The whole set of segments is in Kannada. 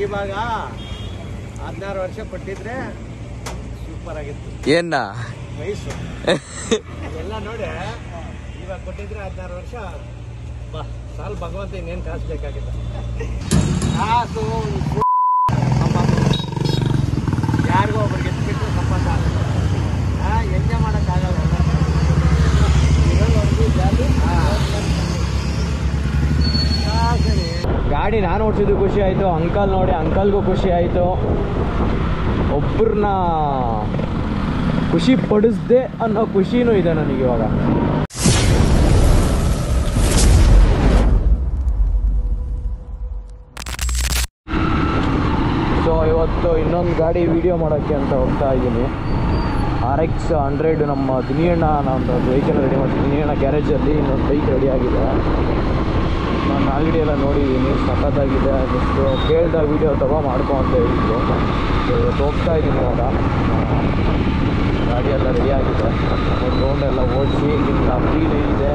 ಇವಾಗ 16 ವರ್ಷ ಕೊಟ್ಟಿದ್ರೆ ಸೂಪರ್ ಆಗಿತ್ತು. ಏನ ವಯಸ್ಸು ಎಲ್ಲ ನೋಡಿ ಇವಾಗ ಕೊಟ್ಟಿದ್ರೆ 16 ವರ್ಷ ಬಾ ಸಾಲ್ ಭಗವಂತ ಇನ್ನೇನು ಕಾಸು ಬೇಕಾಗಿಲ್ಲ. ಕಾಸು ಯಾರಿಗೋ ಒಬ್ರಿಗೆ ಎತ್ಬಿಟ್ಟು ಸಂಪಾದ ಎಂಜಾಯ್ ಮಾಡೋಕ್ಕಾಗಲ್ಲ. ಗಾಡಿ ನಾನು ಓಡಿಸಿದ್ದು ಖುಷಿ ಆಯಿತು, ಅಂಕಲ್ ನೋಡಿ ಅಂಕಲ್ಗೂ ಖುಷಿ ಆಯಿತು. ಒಬ್ಬರನ್ನ ಖುಷಿ ಪಡಿಸ್ದೆ ಅನ್ನೋ ಖುಷಿನೂ ಇದೆ ನನಗೆ ಇವಾಗ. ಸೊ ಇವತ್ತು ಇನ್ನೊಂದು ಗಾಡಿ ವಿಡಿಯೋ ಮಾಡೋಕ್ಕೆ ಅಂತ ಹೋಗ್ತಾ ಇದ್ದೀನಿ. RX 100 ನಮ್ಮ ದಿನಿಯಣ್ಣ ನಾನು ವೆಹಿಕಲ್ ರೆಡಿ ಮಾಡ್ತೀನಿ. ದಿನಿಯಣ್ಣ ಗ್ಯಾರೇಜಲ್ಲಿ ಇನ್ನೊಂದು ಬೈಕ್ ರೆಡಿ ಆಗಿದೆ. ನಾನು ಆಲ್ರೆಡಿ ಎಲ್ಲ ನೋಡಿದ್ದೀನಿ, ಸಖತ್ತಾಗಿದೆ. ಜಸ್ಟ್ ಕೇಳ್ದ ವೀಡಿಯೋ ಮಾಡ್ಕೊ ಅಂತ ಹೇಳಿದ್ದು. ಇವತ್ತು ಹೋಗ್ತಾ ಇದ್ದೀನಿ. ಇವಾಗ ಗಾಡಿ ಎಲ್ಲ ರೆಡಿ ಆಗಿದೆ. ಒಂದು ರೌಂಡ್ ಎಲ್ಲ ಓಡಿಸಿ ನಿಮ್ಗೆ ಆ ಫೀಲ್ ಏನಿದೆ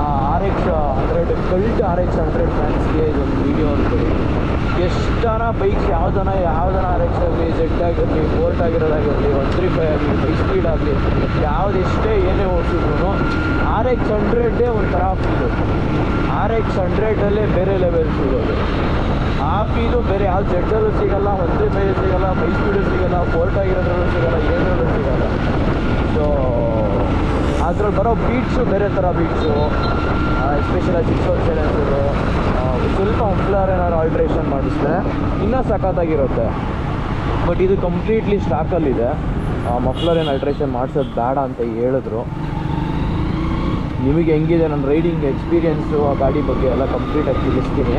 ಆ RX 100 ಕಲ್ಟ್ RX 100 ಫ್ಯಾನ್ಸ್ಗೆ ಇದೊಂದು ವೀಡಿಯೋ ಅಂದ್ಕೊಳ್ಳಿ. ಎಷ್ಟು ಜನ ಬೈಕ್ಸ್ ಯಾವ್ದನ RX ಆಗಲಿ, ಜೆಡ್ ಆಗಿರಲಿ, ಫೋರ್ಟ್ ಆಗಿರೋದಾಗಿರಲಿ, 135 ಆಗಲಿ, ಹೈ ಸ್ಪೀಡ್ ಆಗಲಿ, ಯಾವುದೆಷ್ಟೇ ಏನೇ ಓಡಿಸಿದ್ರು RX 100 ಒಂಥರ ಫೀಲು. RX 100 ಬೇರೆ ಲೆವೆಲ್ ಸಿಗೋದು. ಆ ಫೀಲು ಬೇರೆ ಯಾವ ಜೆಡ್ಡಲ್ಲೂ ಸಿಗೋಲ್ಲ, 135 ಸಿಗೋಲ್ಲ, ಹೈ ಸ್ಪೀಡು ಸಿಗೋಲ್ಲ, ಫೋರ್ಟ್ ಆಗಿರೋದ್ರಲ್ಲೂ ಸಿಗೋಲ್ಲ, ಏನೇನೂ ಸಿಗೋಲ್ಲ. ಸೊ ಅದ್ರಲ್ಲಿ ಬರೋ ಬೀಟ್ಸು ಬೇರೆ ಥರ ಬೀಟ್ಸು, ಎಸ್ಪೆಷಲಾಗಿ 6 ಸೈಲೆನ್ಸರು. ಸ್ವಲ್ಪ ಮಫ್ಲರ್ ಏನಾದ್ರು ಆಲ್ಟ್ರೇಷನ್ ಮಾಡಿಸಿದ್ರೆ ಇನ್ನೂ ಸಖತ್ತಾಗಿರುತ್ತೆ. ಬಟ್ ಇದು ಕಂಪ್ಲೀಟ್ಲಿ ಸ್ಟಾಕಲ್ಲಿದೆ. ಮಫ್ಲರ್ ಏನು ಆಲ್ಟ್ರೇಷನ್ ಮಾಡಿಸೋದು ಬೇಡ ಅಂತ ಹೇಳಿದ್ರು. ನಿಮಗೆ ಹೆಂಗಿದೆ ನನ್ನ ರೈಡಿಂಗ್ ಎಕ್ಸ್ಪೀರಿಯೆನ್ಸು ಆ ಗಾಡಿ ಬಗ್ಗೆ ಎಲ್ಲ ಕಂಪ್ಲೀಟಾಗಿ ತಿಳಿಸ್ತೀನಿ.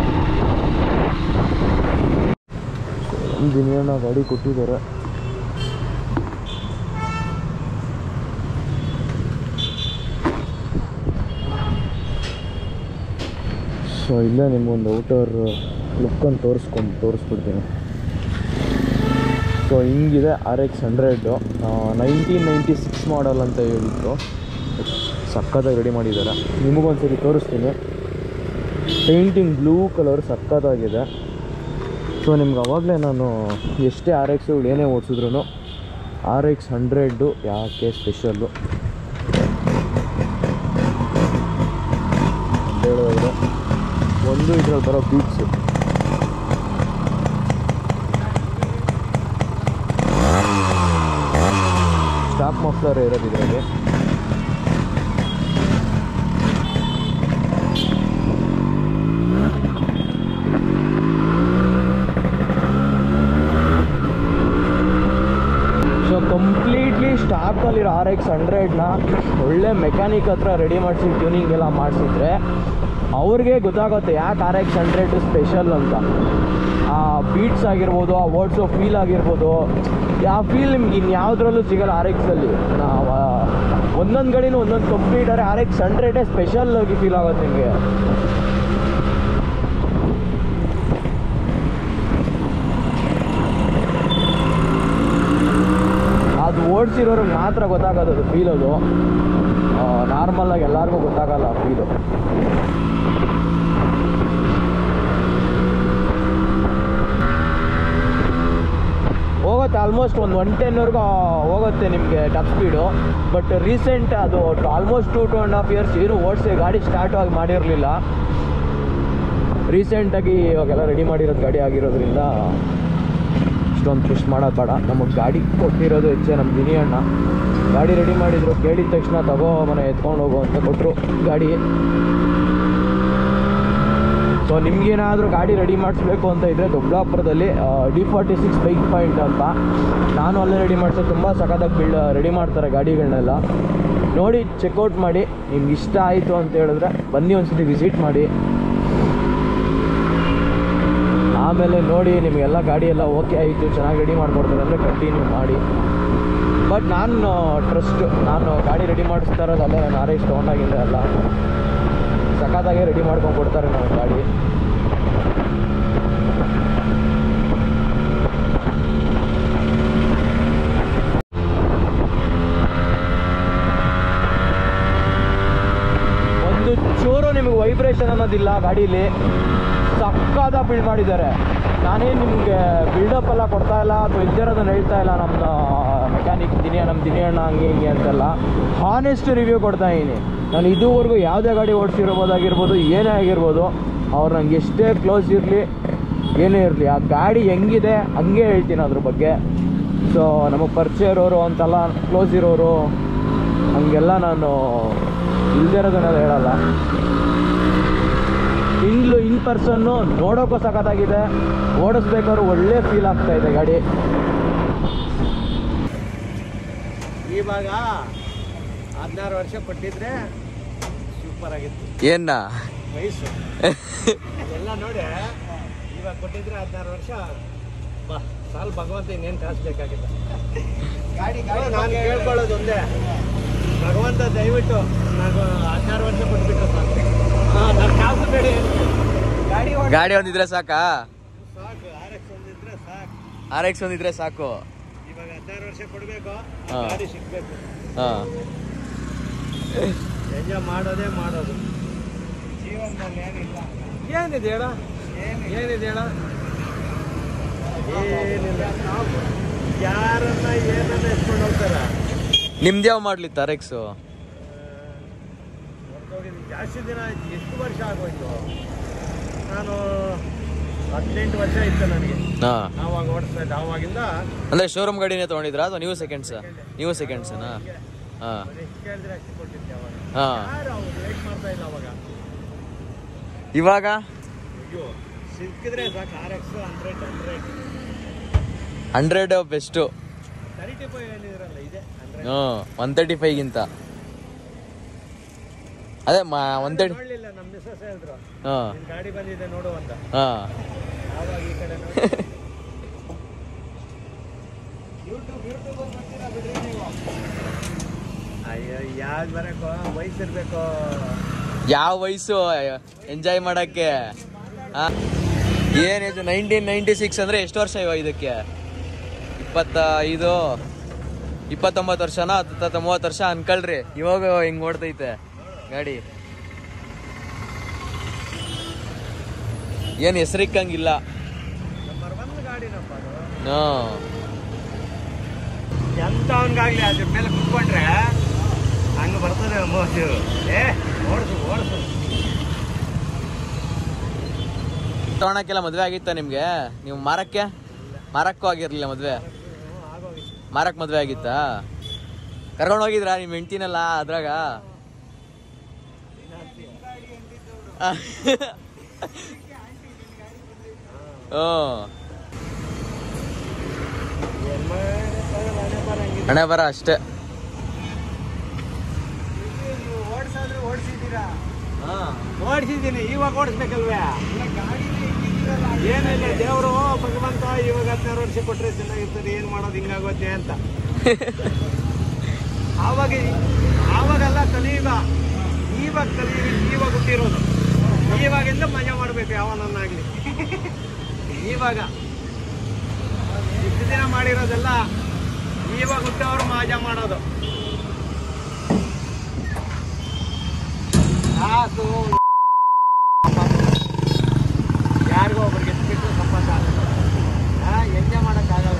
ದಿನ ಗಾಡಿ ಕೊಟ್ಟಿದ್ದಾರೆ. ಸೊ ಇಲ್ಲೇ ನಿಮಗೊಂದು ಔಟರ್ ಲುಕ್ಕನ್ನು ತೋರಿಸ್ಬಿಡ್ತೀನಿ. ಸೊ ಹಿಂಗಿದೆ RX 100 1996 ಮಾಡಲ್ ಅಂತ ಹೇಳಿದ್ರು. ಸಕ್ಕತ್ತಾಗಿ ರೆಡಿ ಮಾಡಿದ್ದಾರೆ. ನಿಮಗೊಂದ್ಸರಿ ತೋರಿಸ್ತೀನಿ. ಪೇಂಟಿಂಗ್ ಬ್ಲೂ ಕಲರ್ ಸಕ್ಕತ್ತಾಗಿದೆ. ಸೊ ನಿಮ್ಗೆ ಅವಾಗಲೇ ನಾನು ಎಷ್ಟೇ RXಗಳು ಏನೇ ಓಡಿಸಿದ್ರು RX 100 ಯಾಕೆ ಸ್ಪೆಷಲ್ಲು ಹೇಳೋದ್ರೆ ಒಂದು ಇದ್ರಲ್ಲಿ ಬರೋ ಬೀಟ್ಸು, ಸ್ಟಾಕ್ ಮಫ್ಲರ್ ಇರೋದು ಇದರಲ್ಲಿ. ಸೊ ಕಂಪ್ಲೀಟ್ಲಿ ಸ್ಟಾಕಲ್ಲಿರೋ RX 100ನ ಒಳ್ಳೆ ಮೆಕ್ಯಾನಿಕ್ ಹತ್ರ ರೆಡಿ ಮಾಡಿಸಿ ಟ್ಯೂನಿಂಗ್ ಎಲ್ಲ ಮಾಡಿಸಿದ್ರೆ ಅವ್ರಿಗೆ ಗೊತ್ತಾಗುತ್ತೆ ಯಾಕೆ RX 100 ಸ್ಪೆಷಲ್ ಅಂತ. ಆ ಬೀಟ್ಸ್ ಆಗಿರ್ಬೋದು, ಆ ವರ್ಡ್ಸು ಫೀಲ್ ಆಗಿರ್ಬೋದು, ಆ ಫೀಲ್ ನಿಮ್ಗೆ ಇನ್ಯಾವುದ್ರಲ್ಲೂ ಸಿಗೋಲ್ಲ RXಲ್ಲಿ. ನಾವು ಒಂದೊಂದು ಗಾಡಿನೂ ಒಂದೊಂದು ಕಂಪ್ಲೀಟ್ ಆದರೆ RX 100 ಸ್ಪೆಷಲ್ ಆಗಿ ಫೀಲ್ ಆಗುತ್ತೆ ನಿಮಗೆ. ಅದು ಓಡಿಸಿರೋರಿಗೆ ಮಾತ್ರ ಗೊತ್ತಾಗೋದು ಅದು ಫೀಲದು. ನಾರ್ಮಲಾಗಿ ಎಲ್ಲರಿಗೂ ಗೊತ್ತಾಗಲ್ಲ ಆ ಫೀಲು. ಹೋಗುತ್ತೆ ಆಲ್ಮೋಸ್ಟ್ ಒಂದು 110ವರೆಗೂ ಹೋಗುತ್ತೆ ನಿಮಗೆ ಟಾಪ್ ಸ್ಪೀಡು. ಬಟ್ ರೀಸೆಂಟ್ ಅದು ಆಲ್ಮೋಸ್ಟ್ 2.5 ಇಯರ್ಸ್ ಏನು ಓಡಿಸಿ ಗಾಡಿ ಸ್ಟಾರ್ಟ್ ಆಗಿ ಮಾಡಿರಲಿಲ್ಲ. ರೀಸೆಂಟಾಗಿ ಇವಾಗೆಲ್ಲ ರೆಡಿ ಮಾಡಿರೋದು ಗಾಡಿ ಆಗಿರೋದ್ರಿಂದ ಇಷ್ಟೊಂದು ಪುಷ್ ಮಾಡೋದು ಬೇಡ. ನಮಗೆ ಗಾಡಿ ಕೊಟ್ಟಿರೋದು ಹೆಚ್ಚೆ ನಮ್ಮ ದಿನಿಯಣ್ಣ. ಗಾಡಿ ರೆಡಿ ಮಾಡಿದ್ರು, ಕೇಳಿದ ತಕ್ಷಣ ತಗೋ ಮನೆ ಎತ್ಕೊಂಡು ಹೋಗೋ ಅಂತ ಕೊಟ್ಟರು ಗಾಡಿ. ಸೊ ನಿಮ್ಗೇನಾದರೂ ಗಾಡಿ ರೆಡಿ ಮಾಡಿಸ್ಬೇಕು ಅಂತ ಇದ್ದರೆ ದೊಡ್ಡಬಳ್ಳಾಪುರದಲ್ಲಿ D46 ಬೈಕ್ ಪಾಯಿಂಟ್ ಅಂತ, ನಾನು ಅಲ್ಲೇ ರೆಡಿ ಮಾಡಿಸೋ. ತುಂಬ ಸಖತ್ತಾಗಿ ರೆಡಿ ಮಾಡ್ತಾರೆ ಗಾಡಿಗಳನ್ನೆಲ್ಲ. ನೋಡಿ ಚೆಕ್ಔಟ್ ಮಾಡಿ. ನಿಮ್ಗೆ ಇಷ್ಟ ಆಯಿತು ಅಂತ ಹೇಳಿದ್ರೆ ಬನ್ನಿ ಒಂದ್ಸತಿ ವಿಸಿಟ್ ಮಾಡಿ. ಆಮೇಲೆ ನೋಡಿ ನಿಮಗೆಲ್ಲ ಗಾಡಿ ಎಲ್ಲ ಓಕೆ ಆಯಿತು, ಚೆನ್ನಾಗಿ ರೆಡಿ ಮಾಡಿಕೊಡ್ತಾರೆ ಅಂದರೆ ಕಂಟಿನ್ಯೂ ಮಾಡಿ. ಬಟ್ ನಾನು ಗಾಡಿ ರೆಡಿ ಮಾಡಿಸ್ತಾ ಇರೋದಲ್ಲ, ನಾನು RX ತೊಗೊಂಡಾಗಿಂದ ಎಲ್ಲ ಸಖತ್ತಾಗೆ ರೆಡಿ ಮಾಡ್ಕೊಂಡು ಕೊಡ್ತಾರೆ ನಾವು ಗಾಡಿ. ಒಂದು ಚೂರು ನಿಮಗೆ ವೈಬ್ರೇಷನ್ ಅನ್ನೋದಿಲ್ಲ ಗಾಡೀಲಿ. ಸಕ್ಕದ ಬಿಲ್ಡ್ ಮಾಡಿದ್ದಾರೆ. ನಾನೇನು ನಿಮಗೆ ಬಿಲ್ಡಪ್ ಎಲ್ಲ ಕೊಡ್ತಾ ಇಲ್ಲ ಅಥವಾ ಇಲ್ದಿರೋದನ್ನು ಹೇಳ್ತಾ ಇಲ್ಲ. ನಮ್ಮ ಮೆಕ್ಯಾನಿಕ್ ನಮ್ಮ ದಿನೇಣ್ಣ ಹಂಗೆ ಹಿಂಗೆ ಅಂತೆಲ್ಲ ಹಾನೆಸ್ಟ್ ರಿವ್ಯೂ ಕೊಡ್ತಾ ಇದ್ದೀನಿ. ನಾನು ಇದುವರೆಗೂ ಯಾವುದೇ ಗಾಡಿ ಓಡಿಸಿರ್ಬೋದಾಗಿರ್ಬೋದು, ಏನೇ ಆಗಿರ್ಬೋದು, ಅವ್ರು ನಂಗೆ ಎಷ್ಟೇ ಕ್ಲೋಸ್ ಇರಲಿ ಏನೇ ಇರಲಿ, ಆ ಗಾಡಿ ಹೆಂಗಿದೆ ಹಂಗೆ ಹೇಳ್ತೀನಿ ಅದ್ರ ಬಗ್ಗೆ. ಸೊ ನಮಗೆ ಪರಿಚಯ ಇರೋರು ಅಂತೆಲ್ಲ ಕ್ಲೋಸ್ ಇರೋರು ಹಂಗೆಲ್ಲ ನಾನು ಇಲ್ದಿರೋದನ್ನೆಲ್ಲ ಹೇಳಲ್ಲ. ಇನ್ ಪರ್ಸನ್ನು ನೋಡೋಕ್ಕೂ ಸಖತ್ತಾಗಿದೆ, ಓಡಿಸ್ಬೇಕಾದ್ರೂ ಒಳ್ಳೆ ಫೀಲ್ ಆಗ್ತಾ ಇದೆ ಗಾಡಿ. ಇವಾಗ 16 ವರ್ಷ ಕೊಟ್ಟಿದ್ರೆ ಸೂಪರ್ ಆಗಿತ್ತು. ಏನ ವಯಸ್ಸು ಎಲ್ಲ ನೋಡಿ ಇವಾಗ ಕೊಟ್ಟಿದ್ರೆ 16 ವರ್ಷ ಸಾಲ್ ಭಗವಂತ ಇನ್ನೇನು ಕಾಸು ಬೇಕಾಗಿಲ್ಲ. ನಾನು ಕೇಳ್ಕೊಳ್ಳೋದು ಒಂದೇ, ಭಗವಂತ ದಯವಿಟ್ಟು ನಾನು 16 ವರ್ಷ ಕೊಟ್ಬಿಟ್ರೆ ಸಾಕು. ನನ್ನ ಕಾಸು ಬೇಡ, ಗಾಡಿ ಒಂದಿದ್ರೆ ಸಾಕಾ? ಸಾಕು, RX ಒಂದಿದ್ರೆ ಸಾಕು. RX ಒಂದಿದ್ರೆ ಸಾಕು. ಇವಾಗ 16 ವರ್ಷ ಕೊಡಬೇಕು, ಗಾಡಿ ಸಿಗ್ಬೇಕು. ಎಂಜಾಯ್ ಮಾಡೋದೇ ಮಾಡೋದು ಜೀವನದಲ್ಲಿ. ಏನಿದೆ ಹೇಳ, ಏನಿದೆ ಹೇಳ, ಏನಿಲ್ಲ. ಯಾರನ್ನ ಏನನ್ನ ಎತ್ಕೊಂಡು ಹೋಗ್ತಾರ. ನಿಮ್ದು ಯಾವ ಮಾಡ್ಲಿತ್ತು RX? ಜಾಸ್ತಿ ದಿನ ಆಯ್ತು, ಎಷ್ಟು ವರ್ಷ ಆಗೋಯ್ತು. ನಾನು 18 ವರ್ಷ ಇತ್ತು ನನಗೆ ಆವಾಗ ಓಡಿಸ್ತಾ ಇದ್ದೆ. ಆವಾಗಿಂದ ಅಂದ್ರೆ ಶೋರೂಮ್ ಗಾಡಿನೇ ತಗೊಂಡಿದ್ರಾ ಅಥವಾ ನೀವು ಸೆಕೆಂಡ್ಸ್? ನೀವು ಸೆಕೆಂಡ್ಸ್ನಾ? ಎಷ್ಟು ಕೇಳಿದ್ರೆ ಅಷ್ಟು ಕೊಟ್ಟಿದ್ದೆ ಅವಾಗ. ಯಾರು ಅವ್ರು ವೇಟ್ ಮಾಡ್ತಾ ಇಲ್ಲ ಅವಾಗ. ಇವಾಗ ಅಯ್ಯೋ ಸಿಕ್ಕಿದ್ರೆ ಸಾಕು. RX 100 best. 35 ಏನಿದ್ರಲ್ಲ ಇದೆ 135ಗಿಂತ ಅದೇ 130. ನೋಡ್ಲಿಲ್ಲ, ನಮ್ಮ ಮಿಸ್ಸಸ್ ಹೇಳಿದ್ರು ನಿನ್ ಗಾಡಿ ಬಂದಿದೆ ನೋಡು ಅಂತ. ಆವಾಗ ಈ ಕಡೆ ನೋಡಿ ಯೂಟ್ಯೂಬ್ ಬರ್ತೀರಾ ಬಿಡ್ರಿ ನೀವು. ಅಯ್ಯೋ ಯಾವ್ದು ಬರಬೇಕು, ವಯಸ್ಸಿರ್ಬೇಕು. ಯಾವ ವಯಸ್ಸು ಎಂಜಾಯ್ ಮಾಡಕ್ಕೆ? ಏನ್ ಏಜ್? 1996 ಅಂದ್ರೆ ಎಷ್ಟು ವರ್ಷ ಇವಾಗ ಇದಕ್ಕೆ? 25 29 ವರ್ಷನಾ? 30 ವರ್ಷ ಅನ್ಕೊಳ್ರಿ. ಇವಾಗ ಹಿಂಗ್ ಓಡ್ತೈತೆ ಗಾಡಿ. ಏನ್ ಹೆಸರಿಕ್ಕಂಗಿಲ್ಲ. ನಂಬರ್ 1 ಗಾಡಿನಪ್ಪ ಅದು. ಎಂತವನ್ಗಾಗ್ಲಿ ಅದ್ರ ಮೇಲೆ ಕುತ್ಕೊಂಡ್ರೆ ಹಂಗ ಬರ್ತದೆ ಮೋಸು. ಓಡಿಸು ಓಡಿಸು. ತಗೊಳಕ್ಕೆಲ್ಲ ಮದ್ವೆ ಆಗಿತ್ತ ನಿಮ್ಗೆ? ನೀವು ಮಾರಕ್ಕೂ ಆಗಿರ್ಲಿಲ್ಲ ಮದ್ವೆ? ಮಾರಕ್ ಮದ್ವೆ ಆಗಿತ್ತಾ? ಕರ್ಕೊಂಡು ಹೋಗಿದ್ರಾ ನಿಮ್ ಹೆಂಡ್ತಿನೆಲ್ಲ ಅದ್ರಾಗ? ಹಣೆ ಬರ ಅಷ್ಟೇ. ಓಡಿಸಿದ್ದೀನಿ, ಇವಾಗ ಓಡಿಸ್ಬೇಕಲ್ವೇ? ಏನಿಲ್ಲ, ದೇವರು ಭಗವಂತ ಇವಾಗ 16 ವರ್ಷ ಕೊಟ್ರೆ ಚೆನ್ನಾಗಿರ್ತದೆ, ಏನ್ ಮಾಡೋದು ಹಿಂಗಾಗೋತ್ತೆ ಅಂತ. ಆವಾಗೆಲ್ಲ ಕಲಿಯುಗ, ಇವಾಗ ಹುಟ್ಟಿರೋದು. ಇವಾಗಿಂದ ಮಜಾ ಮಾಡ್ಬೇಕು ಯಾವನನ್ನಾಗ್ಲಿ. ಇವಾಗ ಇಷ್ಟು ದಿನ ಮಾಡಿರೋದೆಲ್ಲ ಇವಾಗ ಹುಟ್ಟವ್ರು ಮಜಾ ಮಾಡೋದು. ಕಾಸು ಯಾರಿಗೋ ಒಬ್ರಿಗೆ ಎತ್ಬಿಟ್ಟು ಸಂಪಾದ ಎಂಜಾಯ್ ಮಾಡೋಕ್ಕಾಗಲ್ಲ.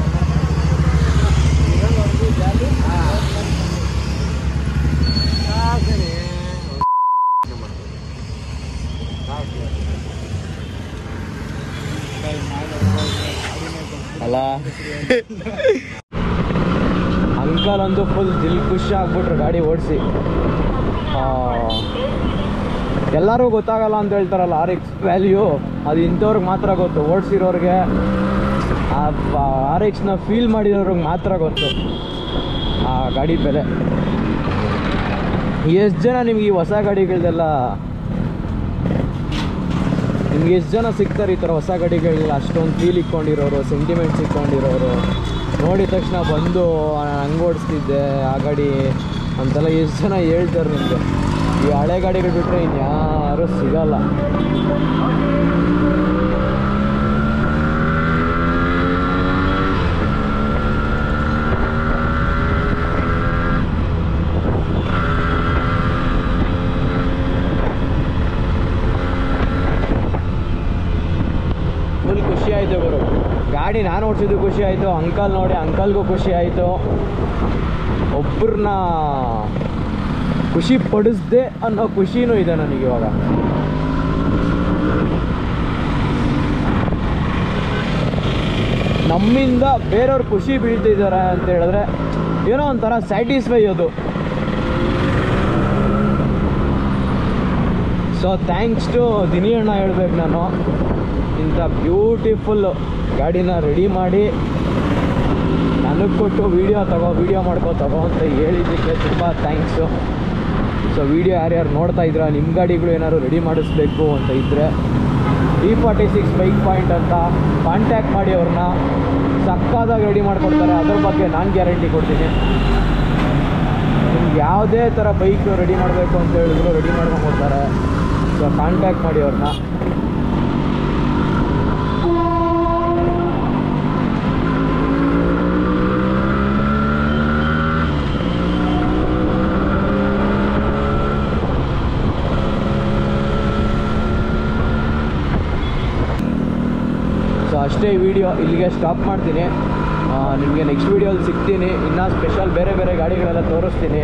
ಒಂದು ಜಾಲಿ ಕಾಸನೇ ಅಲ್ಲ ಅಂಕಲ್ ಒಂದು ಫುಲ್ ದಿಲ್ ಖುಷಿ ಆಗ್ಬಿಟ್ರು ಗಾಡಿ ಓಡಿಸಿ. ಎಲ್ಲರೂ ಗೊತ್ತಾಗಲ್ಲ ಅಂತ ಹೇಳ್ತಾರಲ್ಲ RX ವ್ಯಾಲ್ಯೂ, ಅದು ಇಂಥವ್ರಿಗೆ ಮಾತ್ರ ಗೊತ್ತು. ಓಡಿಸಿರೋರಿಗೆ, RXನ ಫೀಲ್ ಮಾಡಿರೋರಿಗೆ ಮಾತ್ರ ಗೊತ್ತು ಆ ಗಾಡಿ ಬೆಲೆ. ಎಷ್ಟು ಜನ ನಿಮ್ಗೆ ಈ ಹೊಸ ಗಾಡಿಗಳದೆಲ್ಲ, ನಿಮ್ಗೆ ಎಷ್ಟು ಜನ ಸಿಗ್ತಾರೆ ಈ ಥರ ಹೊಸ ಗಾಡಿಗಳೆಲ್ಲ ಅಷ್ಟೊಂದು ಫೀಲ್ ಇಟ್ಕೊಂಡಿರೋರು, ಸೆಂಟಿಮೆಂಟ್ಸ್ ಇಟ್ಕೊಂಡಿರೋರು? ನೋಡಿದ ತಕ್ಷಣ ಬಂದು ಹಂಗೆ ಓಡಿಸ್ತಿದ್ದೆ ಆ ಗಾಡಿ ಅಂತೆಲ್ಲ ಎಷ್ಟು ಜನ ಹೇಳ್ತಾರೆ ನಿಮಗೆ. ಈ ಹಳೆ ಗಾಡಿಗಳು ಬಿಟ್ಟರೆ ಇನ್ಯಾರೂ ಸಿಗಲ್ಲ. ಆಯಿತು ಗುರು. ಗಾಡಿ ನಾನು ಓಡಿಸಿದ್ದು ಖುಷಿ ಆಯಿತು, ಅಂಕಲ್ ನೋಡಿ ಅಂಕಲ್ಗೂ ಖುಷಿ ಆಯಿತು. ಒಬ್ಬರನ್ನ ಖುಷಿ ಪಡಿಸ್ದೆ ಅನ್ನೋ ಖುಷಿನೂ ಇದೆ ನನಗಿವಾಗ. ನಮ್ಮಿಂದ ಬೇರೆಯವ್ರು ಖುಷಿ ಬೀಳ್ತಿದ್ದಾರೆ ಅಂತ ಹೇಳಿದ್ರೆ ಏನೋ ಒಂಥರ ಸ್ಯಾಟಿಸ್ಫೈ ಅದು. ಸೊ ಥ್ಯಾಂಕ್ಸ್ ಟು ದಿನಿ ಅಣ್ಣ ಹೇಳ್ಬೇಕು ನಾನು. ಇಂಥ ಬ್ಯೂಟಿಫುಲ್ ಗಾಡಿನ ರೆಡಿ ಮಾಡಿ ನನಗೆ ಕೊಟ್ಟು ವೀಡಿಯೋ ಮಾಡ್ಕೋ ಅಂತ ಹೇಳಿದ್ದಕ್ಕೆ ತುಂಬ ಥ್ಯಾಂಕ್ಸು. ಸೊ ವೀಡಿಯೋ ಯಾರ್ಯಾರು ನೋಡ್ತಾ ಇದ್ದೀರಾ, ನಿಮ್ಮ ಗಾಡಿಗಳು ಏನಾದ್ರು ರೆಡಿ ಮಾಡಿಸ್ಬೇಕು ಅಂತ ಇದ್ದರೆ E46 ಬೈಕ್ ಪಾಯಿಂಟ್ ಅಂತ ಕಾಂಟ್ಯಾಕ್ಟ್ ಮಾಡಿ ಅವ್ರನ್ನ. ಸಕ್ಕದಾಗಿ ರೆಡಿ ಮಾಡಿಕೊಡ್ತಾರೆ, ಅದ್ರ ಬಗ್ಗೆ ನಾನು ಗ್ಯಾರಂಟಿ ಕೊಡ್ತೀನಿ. ನಿಮ್ಗೆ ಯಾವುದೇ ಥರ ಬೈಕ್ ರೆಡಿ ಮಾಡಬೇಕು ಅಂತ ಹೇಳಿದ್ರು ರೆಡಿ ಮಾಡ್ಕೊಂಡು ಕೊಡ್ತಾರೆ. ಸೊ ಕಾಂಟ್ಯಾಕ್ಟ್ ಮಾಡಿ ಅವ್ರನ್ನ. ಸೊ ಅಷ್ಟೇ ಈ ವಿಡಿಯೋ ಇಲ್ಲಿಗೆ ಸ್ಟಾಪ್ ಮಾಡ್ತೀನಿ. ನಿಮಗೆ ನೆಕ್ಸ್ಟ್ ವೀಡಿಯೋಲಿ ಸಿಗ್ತೀನಿ. ಇನ್ನೂ ಸ್ಪೆಷಲ್ ಬೇರೆ ಬೇರೆ ಗಾಡಿಗಳೆಲ್ಲ ತೋರಿಸ್ತೀನಿ.